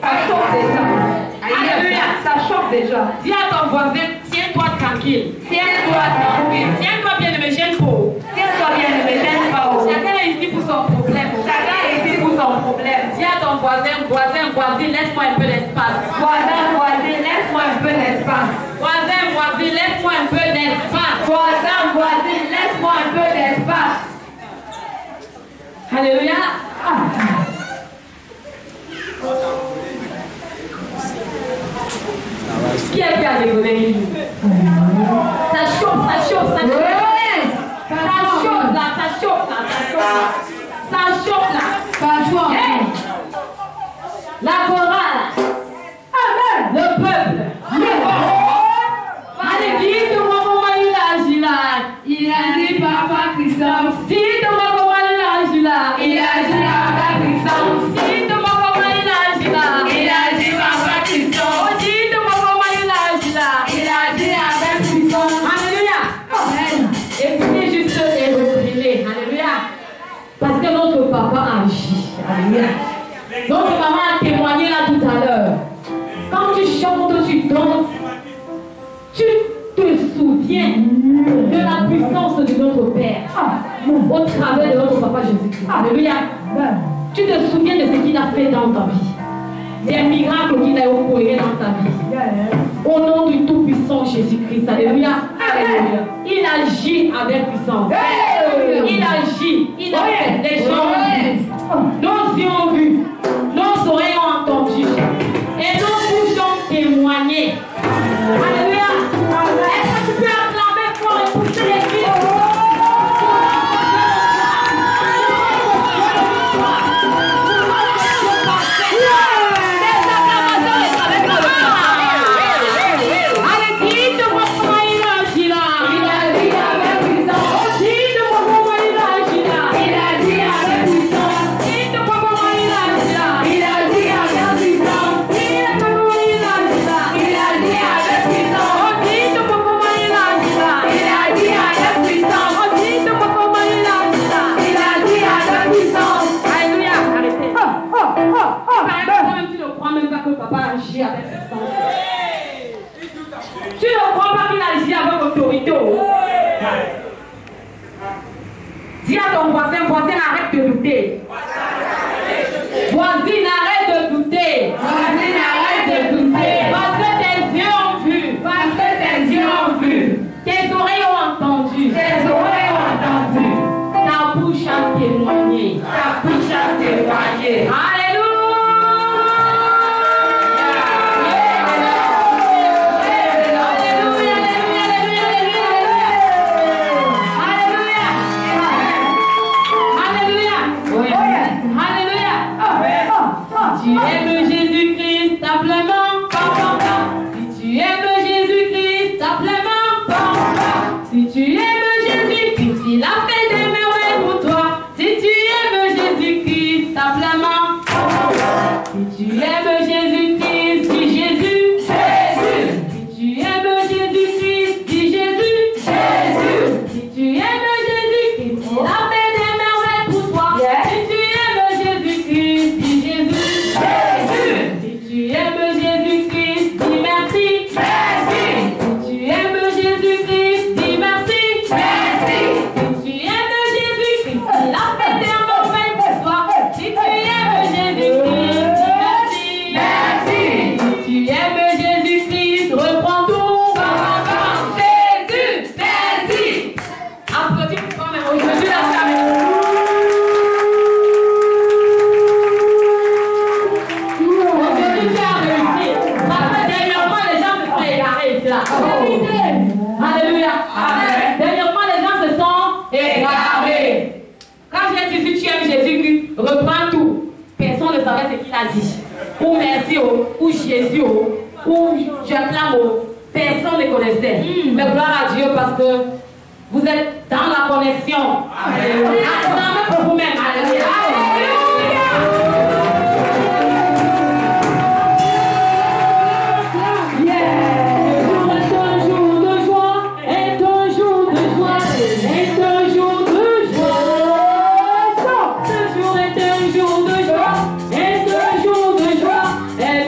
Ça chauffe déjà. Alléluia. Ça chauffe déjà. Dis à ton voisin, tiens-toi tranquille. Tiens-toi tranquille. Tiens-toi bien, ne me gêne pas. Tiens-toi bien, ne me gêne pas. Chacun est ici pour son problème. Chacun est ici pour son problème. Dis à ton voisin, voisine, laisse-moi un peu d'espace. Voisin, laisse-moi un peu d'espace. Voisin, laisse-moi un peu d'espace. Voisin, laisse-moi un peu d'espace. Alléluia. Qui est qui a déconné? Ça chauffe, ça chauffe, ça chauffe. Ça chauffe là, ça chauffe là, ça chauffe là. Ça chauffe. Hey. La chorale. Amen. Le peuple. Allez, dites-moi comment il agit là. Il a dit Papa Christophe. Dites-moi comment il agit là. Il a dit Papa Christophe. Dites-moi comment il agit là. Il a dit Papa Christophe. Oh, dites-moi comment il agit là. Il a dit avec puissance. Alléluia. Amen. Écoutez juste et reprenez. Alléluia. Parce que notre papa agit. Alléluia. Notre maman a témoigné là tout à l'heure. Quand tu chantes, tu danses, tu te souviens de la puissance de notre Père au travers de notre papa Jésus-Christ. Alléluia. Tu te souviens de ce qu'il a fait dans ta vie. Des miracles qu'il a opérés dans ta vie. Au nom du tout-puissant Jésus-Christ. Alléluia. Alléluia. Il agit avec puissance. Il agit. Il a fait des choses. Nos yeux ont vu. Nos oreilles ont entendu. Et nos bouches ont témoigné. Alléluia. Est-ce que tu peux acclamer fort et pousser les cris? Tu ne crois pas qu'il agit avec autorité. Dis à ton voisin, arrête de douter. Voisine, arrête de douter. Voisine, arrête de douter. Parce que tes yeux ont vu. Parce que tes yeux ont vu. Tes oreilles ont entendu. Tes oreilles ont entendu. Ta bouche a témoigné. Ta bouche a témoigné. Alléluia. Si tu aimes Jésus-Christ, simplement, si tu aimes Jésus-Christ, simplement, si tu aimes Jésus-Christ, il a fait des merveilles pour toi. Si tu aimes Jésus-Christ, simplement, si tu aimes Jésus-Christ, dis Jésus, Jésus. Si tu aimes Jésus-Christ, dis Jésus, Jésus. Si tu aimes Jésus-Christ, il a fait des merveilles pour toi. Si tu aimes Jésus-Christ, dis Jésus. Si tu aimes Jésus-Christ, dis merci. Merci. Si tu aimes Jésus-Christ, dis merci. Merci. Si tu aimes Jésus-Christ, il a fait des merveilles pour toi. Si tu aimes Jésus-Christ, dis merci. Merci. Si tu aimes Jésus-Christ, reprends tout. Jésus, merci. Applaudis pour toi-même. Aujourd'hui, la famille. Alléluia. Amen. Dernièrement, les gens se sont égarés. Quand j'ai dit tu aimes Jésus, reprends tout. Personne ne savait ce qu'il a dit. Ou merci, ou Jésus, ou je acclame. Personne ne connaissait. Mais gloire à Dieu parce que vous êtes dans la connexion. Acclamez pour vous-même. Alléluia. Et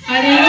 Allez.